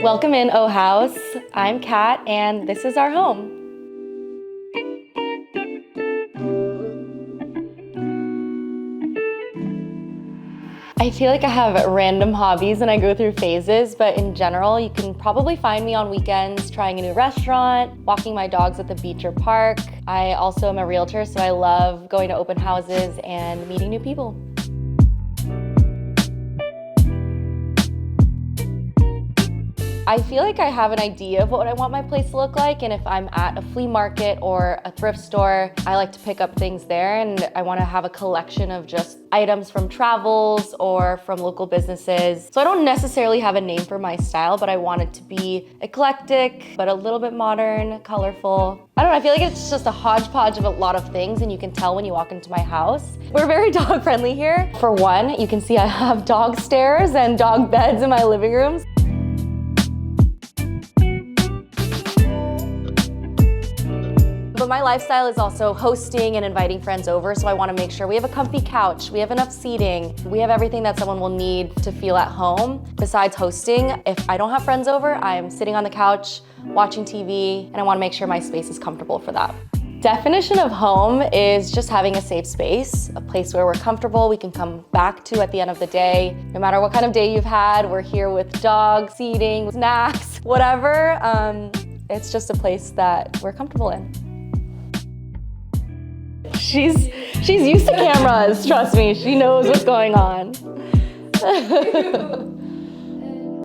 Welcome in, Ohouse. I'm Kat, and this is our home. I feel like I have random hobbies and I go through phases, but in general, you can probably find me on weekends trying a new restaurant, walking my dogs at the beach or park. I also am a realtor, so I love going to open houses and meeting new people. I feel like I have an idea of what I want my place to look like, and if I'm at a flea market or a thrift store, I like to pick up things there, and I want to have a collection of just items from travels or from local businesses. So I don't necessarily have a name for my style, but I want it to be eclectic, but a little bit modern, colorful. I don't know, I feel like it's just a hodgepodge of a lot of things, and you can tell when you walk into my house. We're very dog friendly here. For one, you can see I have dog stairs and dog beds in my living rooms. But my lifestyle is also hosting and inviting friends over, so I want to make sure we have a comfy couch, we have enough seating, we have everything that someone will need to feel at home. Besides hosting, if I don't have friends over, I'm sitting on the couch, watching TV, and I want to make sure my space is comfortable for that. Definition of home is just having a safe space, a place where we're comfortable, we can come back to at the end of the day. No matter what kind of day you've had, we're here with dogs, seating, snacks, whatever. It's just a place that we're comfortable in. She's used to cameras, trust me. She knows what's going on.